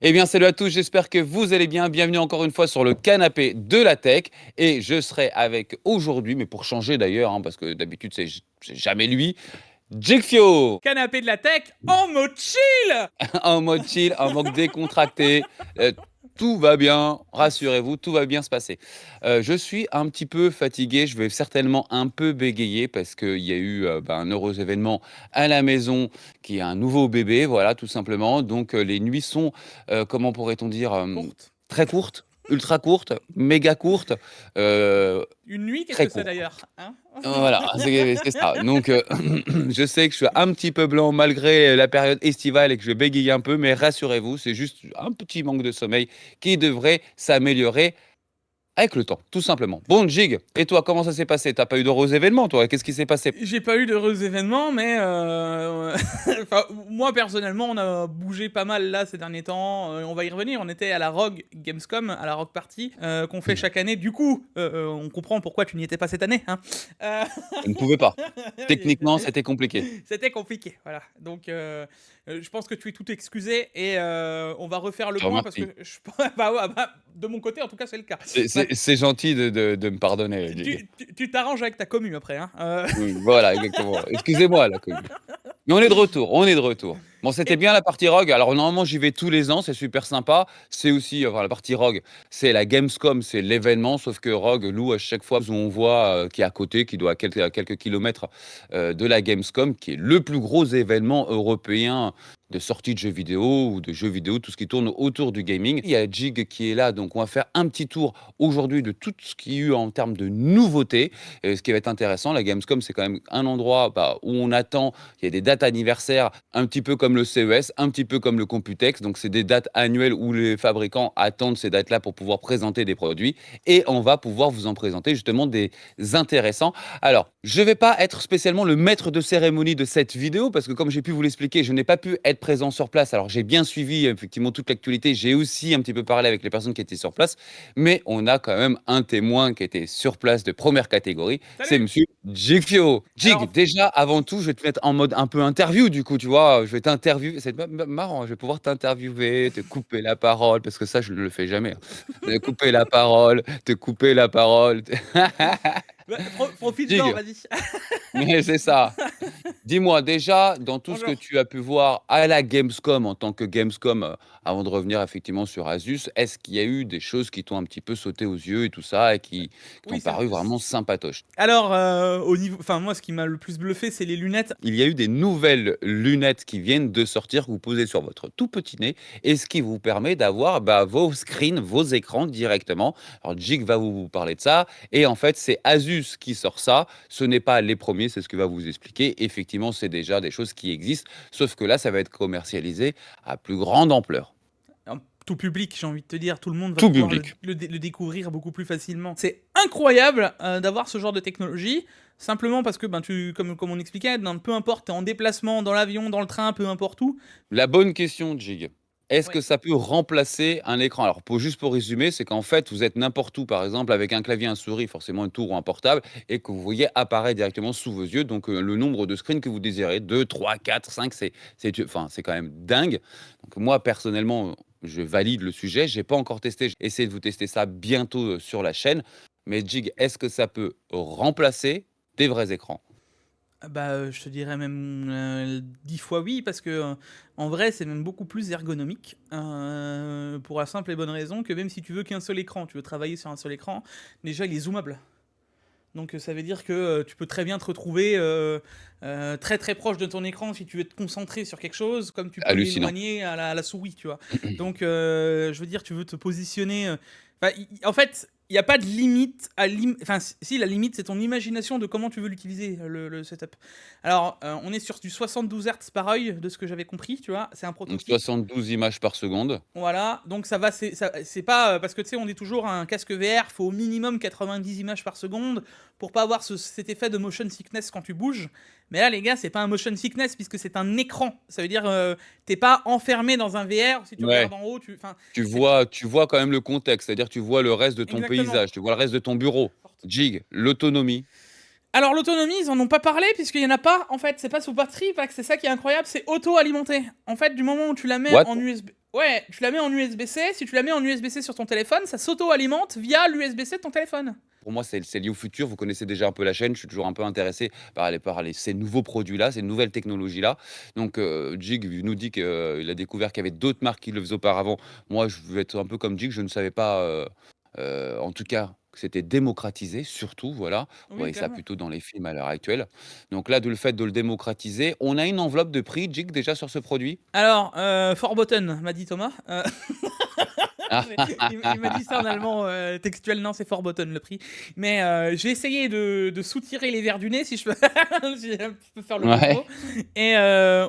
Eh bien, salut à tous, j'espère que vous allez bien. Bienvenue encore une fois sur le canapé de la tech. Et je serai avec aujourd'hui, mais pour changer d'ailleurs, parce que d'habitude c'est jamais lui, Jigfio, Canapé de la tech en mode chill. en mode chill, en mode décontracté. Euh, Tout va bien, rassurez-vous, tout va bien se passer. Je suis un petit peu fatigué, je vais certainement un peu bégayer parce qu'il y a eu un heureux événement à la maison qui est un nouveau bébé, voilà, tout simplement. Donc les nuits sont, comment pourrait-on dire, Courte. très courtes, ultra courtes, méga courtes, euh, Une nuit, qu'est-ce très que c'est courtes. d'ailleurs, hein? Voilà, c'est ça. Donc, je sais que je suis un petit peu blanc malgré la période estivale et que je bégaye un peu, mais rassurez-vous, c'est juste un petit manque de sommeil qui devrait s'améliorer avec le temps, tout simplement. Bon, Jig, et toi, comment ça s'est passé? T'as pas eu d'heureux événements, toi? Qu'est-ce qui s'est passé? J'ai pas eu d'heureux événements, mais enfin, moi personnellement, on a bougé pas mal là ces derniers temps. On va y revenir. On était à la Rogue Gamescom, à la Rogue Party, qu'on fait chaque année. Du coup, on comprend pourquoi tu n'y étais pas cette année, hein. Euh, Je ne pouvais pas. Techniquement, c'était compliqué. C'était compliqué, voilà. Donc, je pense que tu es tout excusé et on va refaire Je le te point parce que remercie. bah, ouais, bah, de mon côté, en tout cas, c'est le cas. C'est Bref, c'est- c'est gentil de me pardonner, Jig. tu t'arranges avec ta commu après, hein. Voilà, exactement. Excusez-moi, la commune. Mais on est de retour, on est de retour. Bon, c'était Et bien la partie Rogue. Alors, normalement, j'y vais tous les ans, c'est super sympa. C'est aussi, enfin, la partie Rogue, c'est la Gamescom, c'est l'événement, sauf que Rogue loue à chaque fois où on voit qui est à côté, qui doit à quelques kilomètres de la Gamescom, qui est le plus gros événement européen de sortie de jeux vidéo ou de jeux vidéo, tout ce qui tourne autour du gaming. Il y a Jig qui est là, donc on va faire un petit tour aujourd'hui de tout ce qu'il y a eu en termes de nouveautés. Et ce qui va être intéressant, la Gamescom, c'est quand même un endroit où on attend, il y a des dates anniversaires, un petit peu comme le CES, un petit peu comme le Computex. Donc, c'est des dates annuelles où les fabricants attendent ces dates-là pour pouvoir présenter des produits. Et on va pouvoir vous en présenter justement des intéressants. Alors, je ne vais pas être spécialement le maître de cérémonie de cette vidéo parce que, comme j'ai pu vous l'expliquer, je n'ai pas pu être présent sur place. Alors, j'ai bien suivi effectivement toute l'actualité. J'ai aussi un petit peu parlé avec les personnes qui étaient sur place. Mais on a quand même un témoin qui était sur place de première catégorie. C'est salut. monsieur Jigfio. Alors, Jig, déjà, avant tout, je vais te mettre en mode un peu interview, du coup, tu vois. Je vais t'interviewer. C'est marrant, je vais pouvoir t'interviewer, te couper la parole, parce que ça, je ne le fais jamais, hein. Te couper la parole, te couper la parole. bah, profites-en, Jig, vas-y. mais c'est ça. Dis-moi, déjà, dans tout ce que Bonjour. tu as pu voir à la Gamescom, en tant que Gamescom, avant de revenir effectivement sur Asus, est-ce qu'il y a eu des choses qui t'ont un petit peu sauté aux yeux et tout ça, et qui t'ont Oui, paru vraiment sympatoches? alors, au niveau, enfin, moi, ce qui m'a le plus bluffé, c'est les lunettes. Il y a eu des nouvelles lunettes qui viennent de sortir, que vous posez sur votre tout petit nez, et ce qui vous permet d'avoir vos screens, vos écrans directement. Alors, Jig va vous parler de ça, et en fait, c'est Asus qui sort ça. Ce n'est pas les premiers, c'est ce que va vous expliquer. Effectivement, c'est déjà des choses qui existent, sauf que là, ça va être commercialisé à plus grande ampleur. Tout public, j'ai envie de te dire, tout le monde va Tout pouvoir public. le découvrir beaucoup plus facilement. C'est incroyable d'avoir ce genre de technologie, simplement parce que, ben, comme on expliquait, peu importe, t'es en déplacement, dans l'avion, dans le train, peu importe où. La bonne question, Jig. Est-ce Ouais. que ça peut remplacer un écran? Alors, juste pour résumer, c'est qu'en fait, vous êtes n'importe où, par exemple, avec un clavier, un souris, forcément une tour ou un portable, et que vous voyez apparaître directement sous vos yeux, donc le nombre de screens que vous désirez, 2, 3, 4, 5, c'est quand même dingue. Donc moi, personnellement, je valide le sujet. J'ai pas encore testé. J'ai essayé de vous tester ça bientôt sur la chaîne. Mais Jig, est-ce que ça peut remplacer des vrais écrans? Ah bah, je te dirais même 10 fois oui, parce que en vrai, c'est même beaucoup plus ergonomique, pour la simple et bonne raison que même si tu veux qu'un seul écran, tu veux travailler sur un seul écran, déjà il est zoomable. Donc ça veut dire que tu peux très bien te retrouver très très proche de ton écran si tu veux te concentrer sur quelque chose, comme tu peux Hallucinant. l'éloigner à la souris, tu vois. Donc je veux dire, tu veux te positionner. Enfin, en fait, il n'y a pas de limite à enfin, si la limite c'est ton imagination de comment tu veux l'utiliser le setup. Alors on est sur du 72 Hz par œil de ce que j'avais compris, tu vois. C'est un Donc prototype. 72 images par seconde. Voilà, donc ça va, c'est pas parce que tu sais, on dit toujours un casque VR, faut au minimum 90 images par seconde pour pas avoir cet effet de motion sickness quand tu bouges. Mais là, les gars, c'est pas un motion sickness puisque c'est un écran. Ça veut dire t'es pas enfermé dans un VR. Si tu Ouais. regardes en haut, enfin, c'est Tu vois quand même le contexte, c'est-à-dire tu vois le reste de ton exactement. paysage, tu vois le reste de ton bureau. Jig, l'autonomie. Alors l'autonomie, ils en ont pas parlé puisqu'il y en a pas. En fait, c'est pas sous batterie, c'est ça qui est incroyable, c'est auto-alimenté. En fait, du moment où tu la mets What? en USB. Ouais, tu la mets en USB-C. Si tu la mets en USB-C sur ton téléphone, ça s'auto-alimente via l'USB-C de ton téléphone. Pour moi, c'est lié au futur. Vous connaissez déjà un peu la chaîne. Je suis toujours un peu intéressé par ces nouveaux produits-là, ces nouvelles technologies-là. Donc, Jig nous dit qu'il a découvert qu'il y avait d'autres marques qui le faisaient auparavant. Moi, je veux être un peu comme Jig. Je ne savais pas, en tout cas, que c'était démocratisé, surtout. Voilà. On Oui, voyait ça clairement. plutôt dans les films à l'heure actuelle. Donc là, de le fait de le démocratiser, on a une enveloppe de prix, Jig, déjà sur ce produit. Alors, Forbotton, m'a dit Thomas. Il m'a dit ça en allemand textuel, non, c'est Forbotton le prix. Mais j'ai essayé de soutirer les verres du nez, si je peux, si je peux faire le jeu de mots. Ouais. Et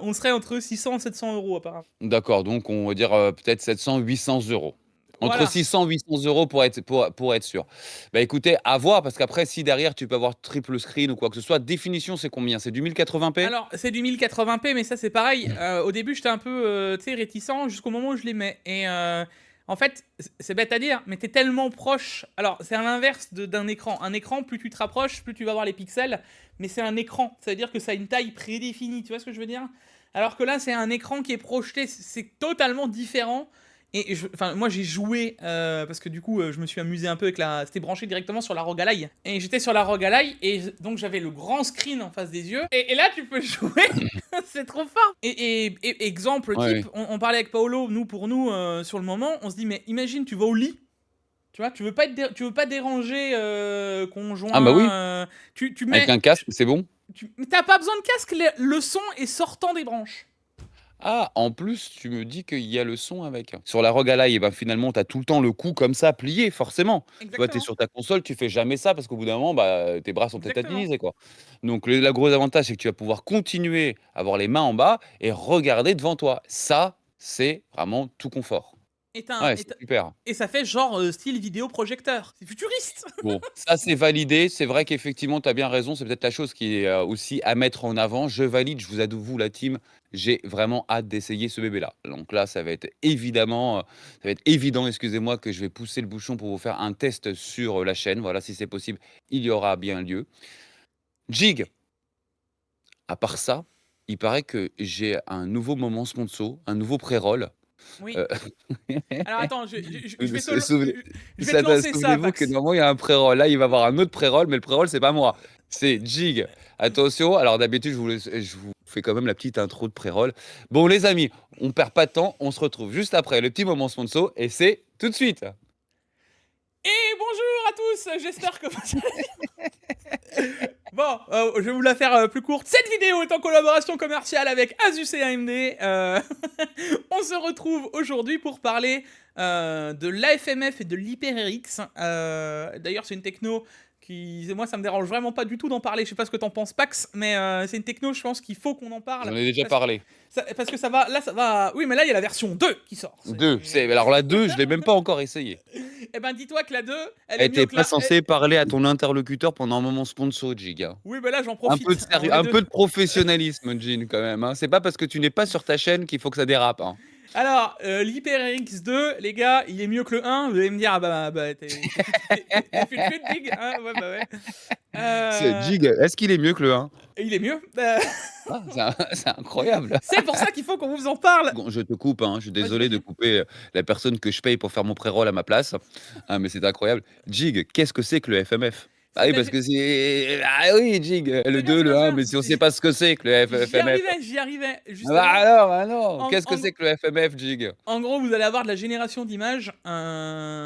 on serait entre 600 et 700 euros apparemment. D'accord, donc on va dire, peut-être 700-800 €. Entre Voilà. 600 et 800 € pour être sûr. Bah, écoutez, à voir parce qu'après si derrière tu peux avoir triple screen ou quoi que ce soit, définition c'est combien? C'est du 1080p? Alors, c'est du 1080p, mais ça, c'est pareil. Au début, j'étais un peu tu sais, réticent jusqu'au moment où je les mets. Et en fait, c'est bête à dire, mais t'es tellement proche. Alors, c'est à l'inverse d'un écran. Un écran, plus tu te rapproches, plus tu vas voir les pixels. Mais c'est un écran. Ça veut dire que ça a une taille prédéfinie. Tu vois ce que je veux dire? Alors que là, c'est un écran qui est projeté. C'est totalement différent. Et enfin, moi j'ai joué parce que du coup je me suis amusé un peu avec la. C'était branché directement sur la ROG Ally. Et j'étais sur la ROG Ally et donc j'avais le grand screen en face des yeux. Et là tu peux jouer, c'est trop fort. Et exemple Ouais, type, ouais. on parlait avec Paolo, pour nous sur le moment, on se dit mais imagine tu vas au lit. Tu vois, tu veux pas tu veux pas déranger Ah bah oui, conjoint. Tu avec mets. un casque, c'est bon? Mais t'as pas besoin de casque, le son est sortant des branches. Ah, en plus tu me dis qu'il y a le son avec. Sur la ROG Ally et ben, finalement tu as tout le temps le cou comme ça plié forcément. Tu vois, tu es Exactement. sur ta console, tu fais jamais ça parce qu'au bout d'un moment, bah, tes bras sont Exactement. tétanisés quoi. Donc le la gros avantage, c'est que tu vas pouvoir continuer à avoir les mains en bas et regarder devant toi. Ça, c'est vraiment tout confort. Et t'as un- Ouais, et c'est t'as- super. Et ça fait genre style vidéoprojecteur. C'est futuriste. Bon, ça c'est validé. C'est vrai qu'effectivement, tu as bien raison. C'est peut-être la chose qui est aussi à mettre en avant. Je valide, je vous avoue, la team. J'ai vraiment hâte d'essayer ce bébé-là. Donc là, ça va être évidemment, ça va être évident, excusez-moi, que je vais pousser le bouchon pour vous faire un test sur la chaîne. Voilà, si c'est possible, il y aura bien lieu. Jig, à part ça, il paraît que j'ai un nouveau moment sponsor, un nouveau pré-roll. Oui. Euh, Alors attends, je vais Souvenez- je vais te lancer ça, Souvenez-vous que Pax. normalement il y a un pré-roll. Là, il va y avoir un autre pré-roll, mais le pré-roll, c'est pas moi. C'est Jig. Attention. Alors d'habitude, je vous fais quand même la petite intro de pré-roll. Bon, les amis, on perd pas de temps. On se retrouve juste après le petit moment sponsor et c'est tout de suite. Et bonjour à tous, j'espère que vous Bon, je vais vous la faire plus courte. Cette vidéo est en collaboration commerciale avec Asus et AMD. On se retrouve aujourd'hui pour parler de l'AFMF et de l'HyperRX. D'ailleurs, c'est une techno qui, moi, ça me dérange vraiment pas du tout d'en parler. Je sais pas ce que t'en penses, Pax, mais c'est une techno, je pense qu'il faut qu'on en parle J'en ai déjà parce que parlé. parce que ça va, là, ça va. Oui, mais là, il y a la version 2 qui sort. Deux. Alors la 2, je l'ai même pas encore essayé. Eh ben, dis-toi que la 2, elle est Et mieux t'es que pas la. censé parler à ton interlocuteur pendant un moment sponsor, Jig, hein. Oui, mais là, j'en Un peu de profite. On sérieux, est un deux. peu de professionnalisme, Jean, quand même, hein. C'est pas parce que tu n'es pas sur ta chaîne qu'il faut que ça dérape, hein. Alors, l'HyperX 2, les gars, il est mieux que le 1. Vous allez me dire, ah bah, t'es fut big, hein, ouais, bah ouais. Euh, Jig, est-ce qu'il est mieux que le 1? il est mieux. Ah, c'est incroyable. C'est pour ça qu'il faut qu'on vous en parle. Bon, je te coupe, hein, je suis Vas-y, désolé de vas-y. couper la personne que je paye pour faire mon pré-roll à ma place, hein, mais c'est incroyable. Jig, qu'est-ce que c'est que le FMF? Ah oui, parce C'est-à-dire, que c'est. Ah oui, Jig, le 2, c'est bien, le c'est 1, bien. mais si on sait pas ce que c'est que le FMF. J'y arrivais, Ah bah justement. alors, ah non, En, qu'est-ce que en- c'est que le FMF, Jig? En gros, vous allez avoir de la génération d'images,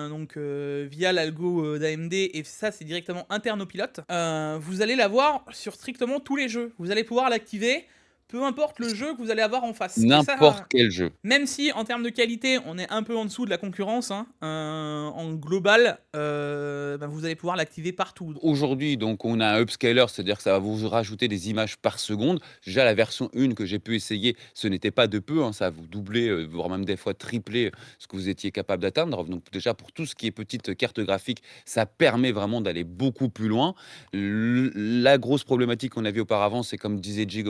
donc via l'algo d'AMD, et ça c'est directement interne au pilote. Vous allez l'avoir sur strictement tous les jeux. Vous allez pouvoir l'activer, peu importe le jeu que vous allez avoir en face. Et N'importe ça, quel jeu. même si en termes de qualité, on est un peu en dessous de la concurrence, hein, en global, ben, vous allez pouvoir l'activer partout. Aujourd'hui, donc, on a un upscaler, c'est-à-dire que ça va vous rajouter des images par seconde. Déjà, la version 1 que j'ai pu essayer, ce n'était pas de peu, hein, ça va vous doubler, voire même des fois tripler ce que vous étiez capable d'atteindre. Donc, déjà, pour tout ce qui est petite carte graphique, ça permet vraiment d'aller beaucoup plus loin. La grosse problématique qu'on avait auparavant, c'est comme disait Jig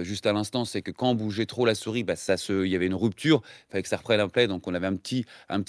juste à l'instant, c'est que quand on bougeait trop la souris, bah, il y avait une rupture, il fallait que ça reprenne un play, donc on avait un petit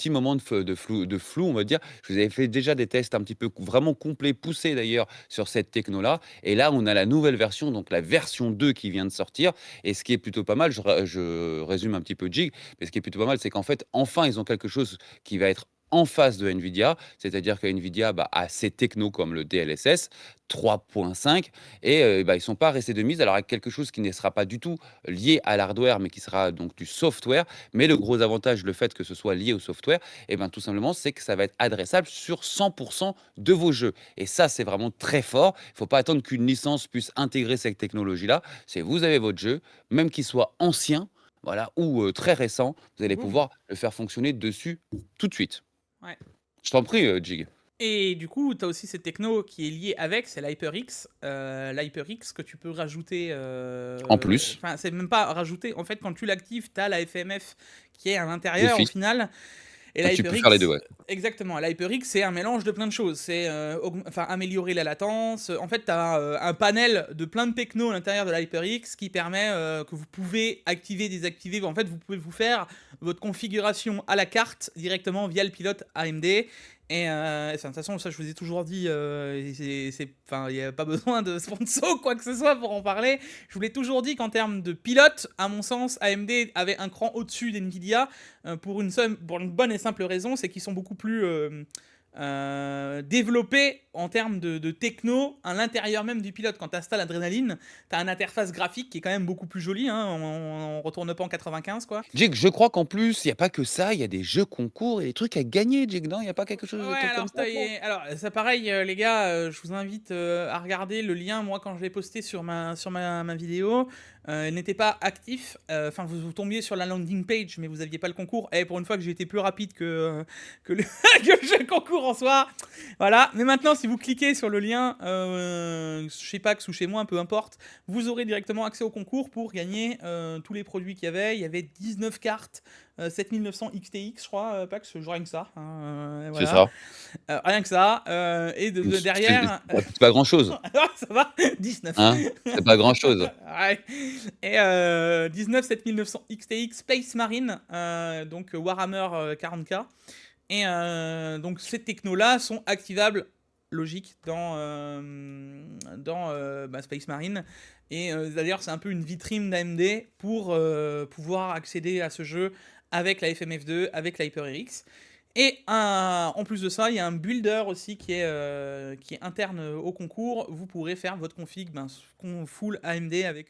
moment de flou, on va dire. Je vous avais fait déjà des tests un petit peu vraiment complets, poussés d'ailleurs, sur cette techno-là. Et là, on a la nouvelle version, donc la version 2 qui vient de sortir. Et ce qui est plutôt pas mal, je résume un petit peu Jig, mais ce qui est plutôt pas mal, c'est qu'en fait, enfin, ils ont quelque chose qui va être en face de Nvidia, c'est-à-dire que Nvidia a ses technos comme le DLSS 3.5 et bah, ils sont pas restés de mise alors avec quelque chose qui ne sera pas du tout lié à l'hardware mais qui sera donc du software. Mais le gros avantage, le fait que ce soit lié au software, et ben tout simplement, c'est que ça va être adressable sur 100% de vos jeux. Et ça, c'est vraiment très fort. Il ne faut pas attendre qu'une licence puisse intégrer cette technologie-là. C'est vous avez votre jeu, même qu'il soit ancien, voilà, ou très récent, vous allez Boum. pouvoir le faire fonctionner dessus tout de suite. Ouais. Je t'en prie, Jig. Et du coup, tu as aussi cette techno qui est liée avec, c'est l'HyperX. L'HyperX que tu peux rajouter. En plus, Enfin, c'est même pas rajouter. En fait, quand tu l'actives, tu as la FMF qui est à l'intérieur au défi. final. Et Ah, tu peux faire les deux, l'HyperX, ouais. exactement, l'HyperX, c'est un mélange de plein de choses. C'est enfin, améliorer la latence. En fait, tu as un panel de plein de techno à l'intérieur de l'HyperX qui permet que vous pouvez activer, désactiver. En fait, vous pouvez vous faire votre configuration à la carte directement via le pilote AMD. Et de toute façon, ça, je vous ai toujours dit, enfin, il n'y a pas besoin de sponsor ou quoi que ce soit pour en parler. Je vous l'ai toujours dit qu'en termes de pilote, à mon sens, AMD avait un cran au-dessus d'NVIDIA pour une bonne et simple raison, c'est qu'ils sont beaucoup plus développés en termes de techno à l'intérieur même du pilote. Quand tu installes Adrenaline, tu as une interface graphique qui est quand même beaucoup plus jolie, hein, on retourne pas en 95 quoi. Jig, je crois qu'en plus, il y a pas que ça, il y a des jeux concours et des trucs à gagner, Jig, non? Il y a pas quelque chose de Ouais, truc comme ça, toi? alors ça pareil, les gars, je vous invite à regarder le lien. Moi, quand je l'ai posté sur ma vidéo, il n'était pas actif. Enfin, vous tombiez sur la landing page, mais vous aviez pas le concours. Et pour une fois que j'ai été plus rapide que que le jeu concours en soi. Voilà. Mais maintenant, si vous cliquez sur le lien, chez Pax ou chez moi, peu importe, vous aurez directement accès au concours pour gagner tous les produits qu'il y avait. Il y avait 19 cartes. 7900 XTX, je crois, Pax, je joue rien que ça, hein, C'est voilà. ça. Rien que ça. Et derrière, C'est pas grand-chose, ça va, 19. hein? C'est pas grand-chose. Ouais. Et 19 7900 XTX Space Marine, donc Warhammer 40K. Et donc ces technos-là sont activables, logique, dans Space Marine. Et d'ailleurs, c'est un peu une vitrine d'AMD pour pouvoir accéder à ce jeu avec la FMF2, avec l'HyperX. Et en plus de ça, il y a un builder aussi qui est interne au concours. Vous pourrez faire votre config full AMD avec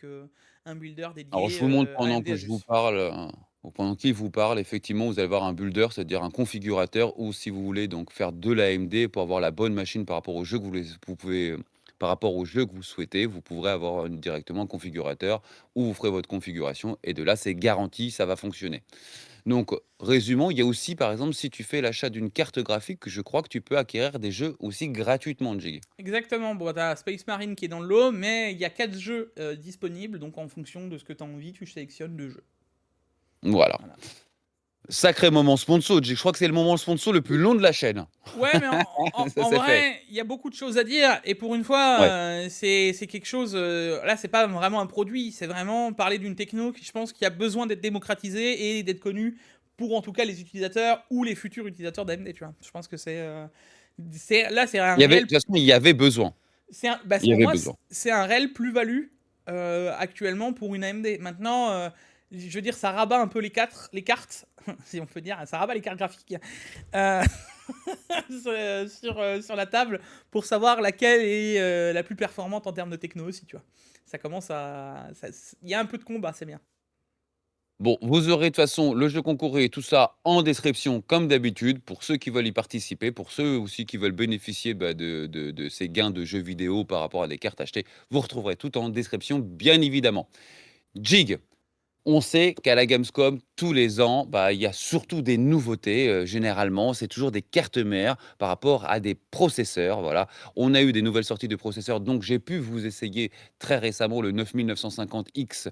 un builder Alors, je dédié vous montre pendant AMD que je vous dessus. parle, ou pendant qu'il vous parle, effectivement, vous allez avoir un builder, c'est-à-dire un configurateur ou si vous voulez donc faire de l'AMD pour avoir la bonne machine par rapport au jeu que vous pouvez, par rapport au jeu que vous souhaitez, vous pourrez avoir directement un configurateur où vous ferez votre configuration et de là, c'est garanti, ça va fonctionner. Donc, résumons, il y a aussi, par exemple, si tu fais l'achat d'une carte graphique, je crois que tu peux acquérir des jeux aussi gratuitement, Jig. Exactement, bon, t'as Space Marine qui est dans le lot, mais il y a 4 jeux disponibles, donc en fonction de ce que tu as envie, tu sélectionnes le jeu. Voilà. Voilà. Sacré moment sponsor, Jig. Je crois que c'est le moment sponsor le plus long de la chaîne. Ouais, mais Ça, en c'est fait. vrai, il y a beaucoup de choses à dire, et pour une fois, Ouais. c'est quelque chose. Là, c'est pas vraiment un produit, c'est vraiment parler d'une techno qui, je pense, qui a besoin d'être démocratisée et d'être connue pour en tout cas les utilisateurs ou les futurs utilisateurs d'AMD, tu vois. Je pense que là, c'est un De réel. toute façon, il y avait besoin. Bah, Il y pour avait moi, besoin. c'est un réel plus-value actuellement pour une AMD. Maintenant, je veux dire, ça rabat un peu les cartes, si on peut dire, ça rabat les cartes graphiques euh, sur la table pour savoir laquelle est la plus performante en termes de techno aussi, tu vois. Ça commence à. Il y a un peu de combat, c'est bien. Bon, vous aurez de toute façon le jeu concours et tout ça en description comme d'habitude pour ceux qui veulent y participer, pour ceux aussi qui veulent bénéficier bah, de ces gains de jeux vidéo par rapport à des cartes achetées. Vous retrouverez tout en description, bien évidemment. Jig, on sait qu'à la Gamescom, tous les ans, bah, il y a surtout des nouveautés. Généralement, c'est toujours des cartes mères par rapport à des processeurs. Voilà. On a eu des nouvelles sorties de processeurs, donc j'ai pu vous essayer très récemment le 9950X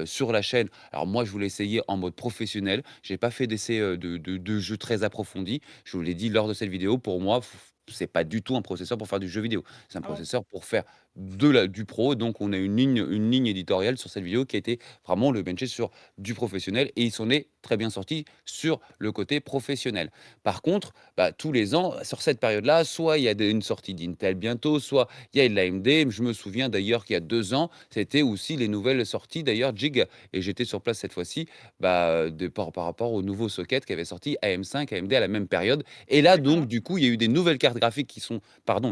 sur la chaîne. Alors moi, je voulais essayer en mode professionnel. Je n'ai pas fait d'essai de jeu très approfondi. Je vous l'ai dit lors de cette vidéo. Pour moi, c'est pas du tout un processeur pour faire du jeu vidéo. C'est un Ah bon? processeur pour faire du pro. Donc, on a une ligne éditoriale sur cette vidéo qui a été vraiment le benché sur du professionnel et il s'en est très bien sorti sur le côté professionnel. Par contre, bah, tous les ans, sur cette période-là, soit il y a une sortie d'Intel bientôt, soit il y a de l'AMD. Je me souviens d'ailleurs qu'il y a 2 ans, c'était aussi les nouvelles sorties d'ailleurs Jig, et j'étais sur place cette fois-ci, bah, par rapport aux nouveaux sockets qu'avait sorti AM5, AMD à la même période. Et là, donc, D'accord. du coup, il y a eu des nouvelles cartes graphiques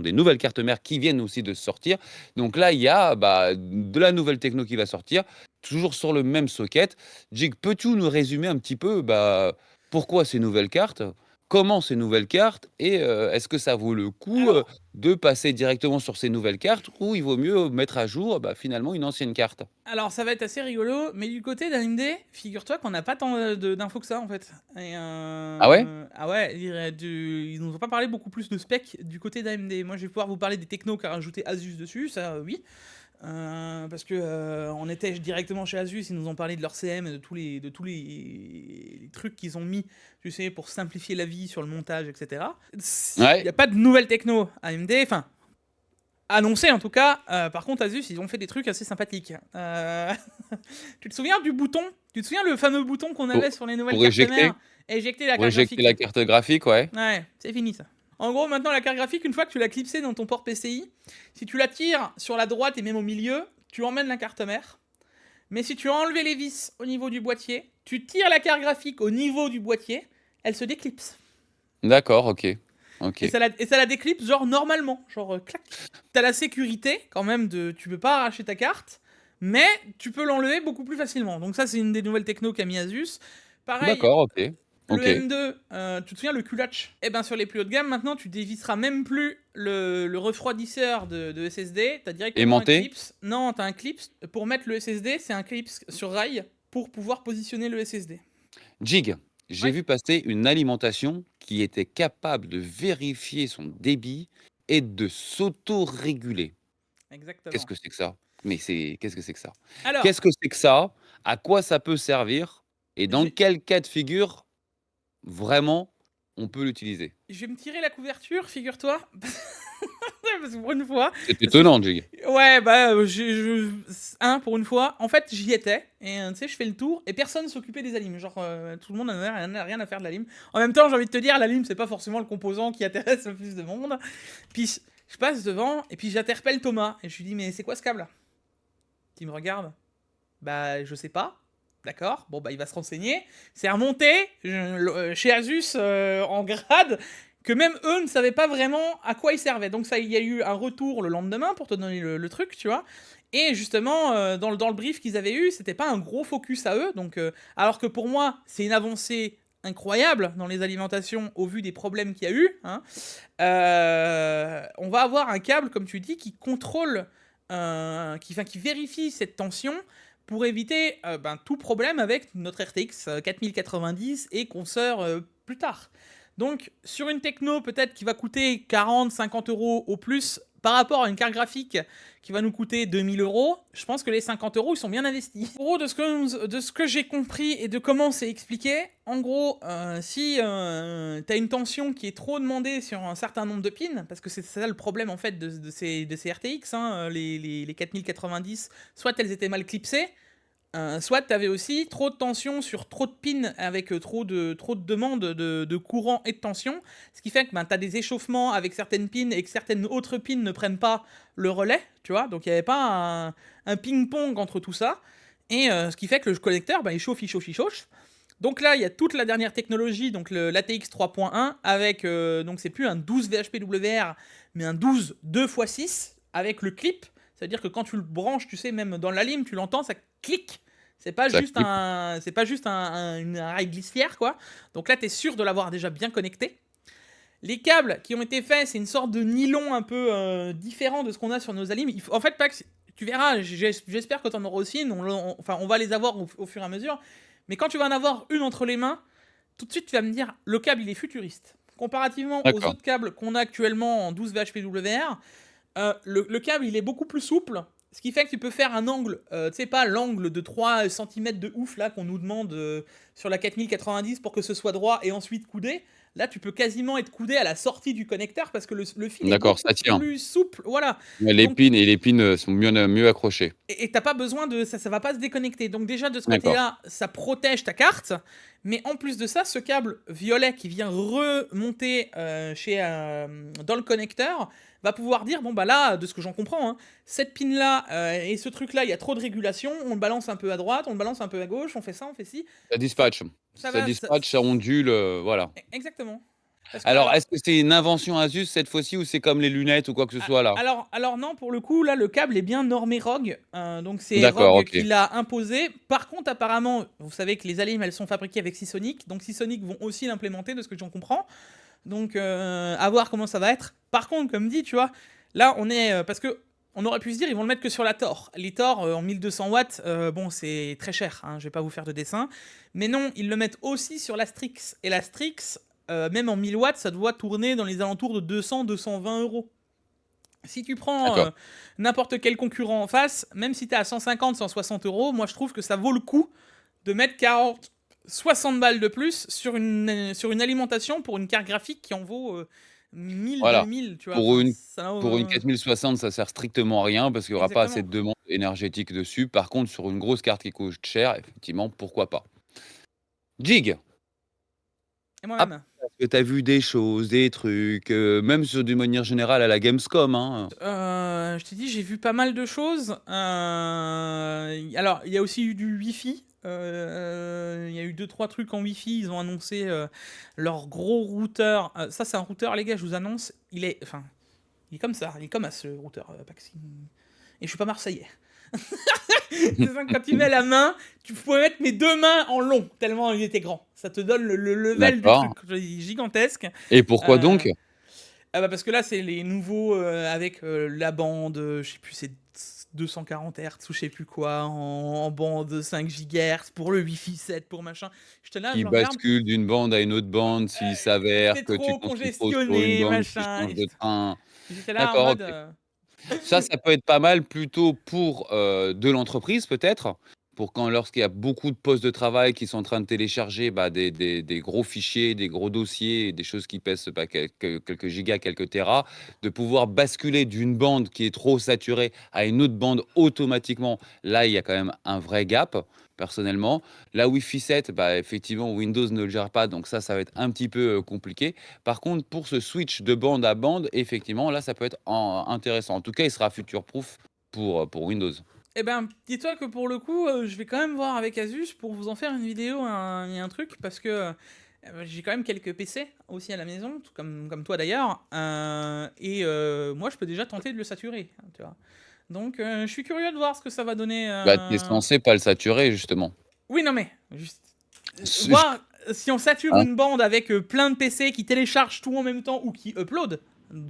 des nouvelles cartes mères qui viennent aussi de sortir. Donc là, il y a bah, de la nouvelle techno qui va sortir, toujours sur le même socket. Jig, peux-tu nous résumer un petit peu bah, pourquoi ces nouvelles cartes? Comment ces nouvelles cartes? Et est-ce que ça vaut le coup Alors de passer directement sur ces nouvelles cartes ou il vaut mieux mettre à jour bah, finalement une ancienne carte? alors ça va être assez rigolo, mais du côté d'AMD, figure-toi qu'on n'a pas tant, d'infos que ça, en fait et Ah ouais? ah ouais, ils nous ont pas parlé beaucoup plus de specs du côté d'AMD. Moi, je vais pouvoir vous parler des technos qu'a rajouté Asus dessus, ça, oui. Parce que, on était directement chez Asus, ils nous ont parlé de leur CM, de tous les trucs qu'ils ont mis, tu sais, pour simplifier la vie sur le montage, et cetera. Il y Ouais. a pas de nouvelles techno AMD, enfin, annoncées en tout cas. Par contre, Asus, ils ont fait des trucs assez sympathiques. Tu te souviens du bouton? Tu te souviens le fameux bouton qu'on avait Pour, sur les nouvelles pour cartes éjecter? mères? Éjecter la Pour carte éjecter graphique. la carte graphique, ouais. Ouais, c'est fini ça. En gros, maintenant, la carte graphique, une fois que tu l'as clipsée dans ton port PCI, si tu la tires sur la droite et même au milieu, tu emmènes la carte mère. Mais si tu as enlevé les vis au niveau du boîtier, tu tires la carte graphique au niveau du boîtier, elle se déclipse. D'accord, ok. Ok. Et ça la déclipse genre normalement, genre clac. T'as la sécurité quand même tu peux pas arracher ta carte, mais tu peux l'enlever beaucoup plus facilement. Donc ça c'est une des nouvelles techno qu'a mis Asus. Pareil, D'accord, ok. le Ok. M2, tu te souviens le Q-Latch? Eh ben sur les plus haut de gamme maintenant tu dévisseras même plus le refroidisseur de SSD, t'as directement un Aimanté? clips. Non, t'as un clips pour mettre le SSD, c'est un clips sur rail pour pouvoir positionner le SSD. Jig, j'ai Ouais, vu passer une alimentation qui était capable de vérifier son débit et de s'auto-réguler. Qu'est-ce exactement. que c'est que ça? Mais qu'est-ce que c'est que ça? Alors, Qu'est-ce que c'est que ça? À quoi ça peut servir? Et dans j'ai quel cas de figure, vraiment, on peut l'utiliser? Je vais me tirer la couverture, figure-toi. Parce que pour une fois. C'est Parce que étonnant, Jig. ouais, bah, pour une fois. En fait, j'y étais. Et tu sais, je fais le tour. Et personne s'occupait des alims. Genre, tout le monde n'avait rien à faire de l'alim. En même temps, j'ai envie de te dire, l'alim, c'est pas forcément le composant qui intéresse le plus de monde. Puis, je passe devant. Et puis, j'interpelle Thomas. Et je lui dis, mais c'est quoi ce câble? Il me regarde. Bah, je sais pas. D'accord, bon bah il va se renseigner. C'est remonté chez Asus en grade que même eux ne savaient pas vraiment à quoi il servait. Donc ça, il y a eu un retour le lendemain pour te donner le truc, tu vois. Et justement, dans le brief qu'ils avaient eu, c'était pas un gros focus à eux. Donc, alors que pour moi, c'est une avancée incroyable dans les alimentations au vu des problèmes qu'il y a eu. Hein. On va avoir un câble, comme tu dis, qui contrôle, qui vérifie cette tension pour éviter tout problème avec notre RTX 4090 et consoeurs plus tard. Donc, sur une techno peut-être qui va coûter 40-50 euros au plus par rapport à une carte graphique qui va nous coûter 2000 euros, je pense que les 50 euros ils sont bien investis. En gros, de ce que j'ai compris et de comment c'est expliqué, en gros, si t'as une tension qui est trop demandée sur un certain nombre de pins, parce que c'est ça le problème en fait de ces RTX, hein, les 4090, soit elles étaient mal clipsées, soit tu avais aussi trop de tension sur trop de pins avec trop de demandes de courant et de tension, ce qui fait que tu as des échauffements avec certaines pins et que certaines autres pins ne prennent pas le relais, tu vois, donc il n'y avait pas un ping-pong entre tout ça, et ce qui fait que le connecteur, il chauffe, il chauffe, il chauffe. Donc là, il y a toute la dernière technologie, donc l'ATX 3.1, avec, donc c'est plus un 12 VHPWR, mais un 12 2x6, avec le clip, c'est-à-dire que quand tu le branches, tu sais, même dans la lime, tu l'entends, ça clique. Ça C'est pas juste un rail glissière, quoi. Donc là, tu es sûr de l'avoir déjà bien connecté. Les câbles qui ont été faits, c'est une sorte de nylon un peu différent de ce qu'on a sur nos alimes. En fait, Pax, tu verras, j'espère que tu en auras aussi. On va les avoir au fur et à mesure. Mais quand tu vas en avoir une entre les mains, tout de suite, tu vas me dire, le câble, il est futuriste. Comparativement aux D'accord. autres câbles qu'on a actuellement en 12 VHPWR, le câble, il est beaucoup plus souple. Ce qui fait que tu peux faire un angle, tu sais pas l'angle de 3 cm de ouf là qu'on nous demande sur la 4090 pour que ce soit droit et ensuite coudé. là, tu peux quasiment être coudé à la sortie du connecteur parce que le fil est D'accord, beaucoup ça tient. plus souple. Voilà. Ouais, Donc, les pines sont mieux accrochées. et t'as pas besoin de ça, ça va pas se déconnecter. Donc déjà de ce D'accord. côté-là, ça protège ta carte. Mais en plus de ça, ce câble violet qui vient remonter dans le connecteur va pouvoir dire bon bah là, de ce que j'en comprends, hein, cette pin là et ce truc là, il y a trop de régulation. On le balance un peu à droite, on le balance un peu à gauche, on fait ça, on fait ci. Ça Ça, dispatch. ça Ça va. dispatch, ça ondule, voilà. Exactement. Parce que Alors, alors est-ce que c'est une invention Asus cette fois-ci ou c'est comme les lunettes ou quoi que ce soit là? Alors non, pour le coup, là, le câble est bien normé ROG. Donc c'est D'accord, ROG qui OK. l'a imposé. Par contre, apparemment, vous savez que les alimes, elles sont fabriquées avec Seasonic. Donc Seasonic vont aussi l'implémenter, de ce que j'en comprends. Donc à voir comment ça va être. Par contre, comme dit, tu vois, là, on est... parce que on aurait pu se dire, ils vont le mettre que sur la Thor. Les Thor en 1200 watts, bon, c'est très cher. Hein, je vais pas vous faire de dessin. Mais non, ils le mettent aussi sur la Strix. Et la Strix, même en 1000 watts, ça doit tourner dans les alentours de 200-220 euros. Si tu prends D'accord. n'importe quel concurrent en face, même si tu es à 150-160 euros, moi je trouve que ça vaut le coup de mettre 40, 60 balles de plus sur une alimentation pour une carte graphique qui en vaut 1000, Voilà. 2000, tu vois. Pour Enfin, une ça, pour une 4060, ça sert strictement à rien parce qu'il y aura pas assez exactement. de demande énergétique dessus. Par contre, sur une grosse carte qui coûte cher, effectivement, pourquoi pas? Jig, Et après, moi-même. est-ce que tu as vu des choses, des trucs, même sur d'une manière générale à la Gamescom, hein? Je t'ai dit, j'ai vu pas mal de choses. Alors, il y a aussi eu du Wi-Fi. Il y a eu deux trois trucs en Wi-Fi. Ils ont annoncé leur gros routeur. Ça, c'est un routeur, les gars, je vous annonce. Enfin, il est comme ça. Il est comme à ce routeur, Paxi. Et je suis pas marseillais. C'est ça, quand tu mets la main, tu pouvais mettre mes deux mains en long, tellement il était grand. Ça te donne le level du truc. D'accord. Je dis gigantesque. Et pourquoi Euh, donc? ah bah parce que là, c'est les nouveaux avec la bande, je sais plus, c'est 240 Hz ou je sais plus quoi, en bande 5 GHz pour le Wi-Fi 7, pour machin. J'étais là, Qui je regarde, bascule d'une bande à une autre bande s'il s'avère c'est que tu trop consommes trop sur une congestionné, bande, qui machin. change de train. J'étais là en D'accord, mode. OK. Ça peut être pas mal plutôt pour, de l'entreprise peut-être, pour quand lorsqu'il y a beaucoup de postes de travail qui sont en train de télécharger, bah, des gros fichiers, des gros dossiers, des choses qui pèsent, bah, quelques gigas, quelques téras, de pouvoir basculer d'une bande qui est trop saturée à une autre bande automatiquement. Là, il y a quand même un vrai gap, personnellement. La Wi-Fi 7, bah, effectivement, Windows ne le gère pas, donc ça va être un petit peu, compliqué. Par contre, pour ce switch de bande à bande, effectivement, là, ça peut être intéressant. En tout cas, il sera future-proof pour Windows. Eh ben, dis-toi que pour le coup, je vais quand même voir avec Asus pour vous en faire une vidéo et un truc, parce que j'ai quand même quelques PC aussi à la maison, tout comme toi d'ailleurs, et moi je peux déjà tenter de le saturer, hein, tu vois. Donc je suis curieux de voir ce que ça va donner. Bah, tu es censé pas le saturer, justement. Oui, non mais, juste Su voir si on sature Hein? une bande avec plein de PC qui téléchargent tout en même temps ou qui upload,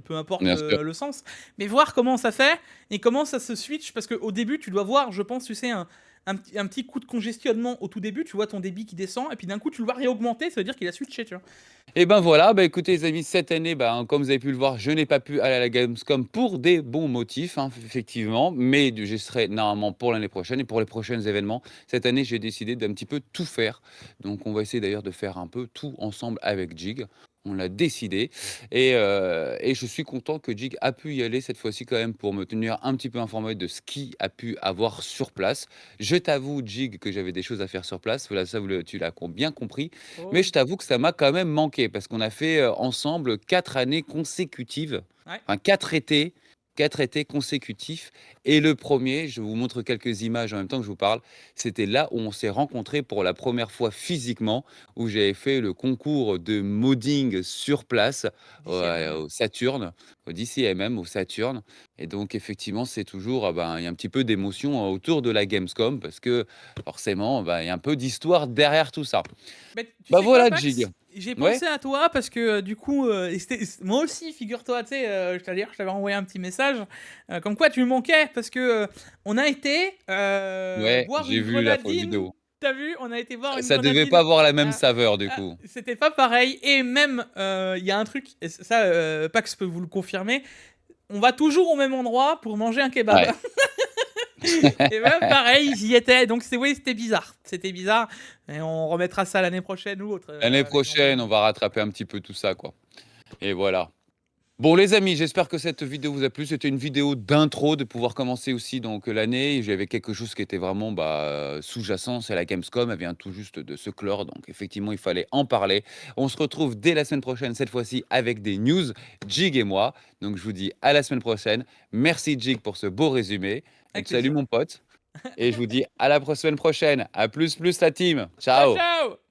peu importe Bien sûr. le sens, mais voir comment ça fait et comment ça se switch, parce qu'au début, tu dois voir, je pense, tu sais, un petit coup de congestionnement au tout début, tu vois ton débit qui descend, et puis d'un coup, tu le vois réaugmenter, ça veut dire qu'il a switché, tu vois. Et ben voilà, bah, écoutez les amis, cette année, bah, comme vous avez pu le voir, je n'ai pas pu aller à la Gamescom pour des bons motifs, hein, effectivement, mais je serai normalement pour l'année prochaine et pour les prochains événements. Cette année, j'ai décidé d'un petit peu tout faire. Donc on va essayer d'ailleurs de faire un peu tout ensemble avec Jig. On l'a décidé et je suis content que Jig a pu y aller cette fois-ci quand même pour me tenir un petit peu informé de ce qu'il a pu avoir sur place. Je t'avoue, Jig, que j'avais des choses à faire sur place. Voilà, ça, tu l'as bien compris. Oh Mais je oui. t'avoue que ça m'a quand même manqué parce qu'on a fait, ensemble 4 années consécutives, Ouais. enfin 4 étés consécutifs et le premier, je vous montre quelques images en même temps que je vous parle, c'était là où on s'est rencontrés pour la première fois physiquement, où j'avais fait le concours de modding sur place, D'ici à même. au Saturn, au DCMM, au Saturn et donc effectivement, c'est toujours, ben, il y a un petit peu d'émotion, autour de la Gamescom parce que forcément, bah, il y a un peu d'histoire derrière tout ça. Mais tu Bah, sais quoi, voilà Jig. Pax? J'ai Ouais, pensé à toi parce que du coup, moi aussi, figure-toi, tu sais, je t'avais envoyé un petit message, comme quoi tu me manquais, parce que on a été ouais, boire j'ai une vu la grenadine. vidéo. T'as vu? On a été boire une Ça devait pas grenadine. avoir la même Ah, saveur du coup. c'était pas pareil. Et même, il y a un truc, et ça, Pax peut vous le confirmer, on va toujours au même endroit pour manger un kebab. Ouais. Et ben pareil, j'y étais. Donc oui, c'était bizarre. C'était bizarre. Et on remettra ça l'année prochaine ou autre. L'année Les prochaine, on lendemains. va rattraper un petit peu tout ça, quoi. Et voilà. Bon les amis, j'espère que cette vidéo vous a plu. C'était une vidéo d'intro, de pouvoir commencer aussi donc l'année. J'avais quelque chose qui était vraiment sous-jacent, c'est la Gamescom, elle vient tout juste de se clore, donc effectivement il fallait en parler. On se retrouve dès la semaine prochaine, cette fois-ci avec des news, Jig et moi. Donc je vous dis à la semaine prochaine. Merci Jig pour ce beau résumé. Avec Donc salut plaisir. mon pote. Et je vous dis à la semaine prochaine. À plus la team. Ciao, Ciao. ciao!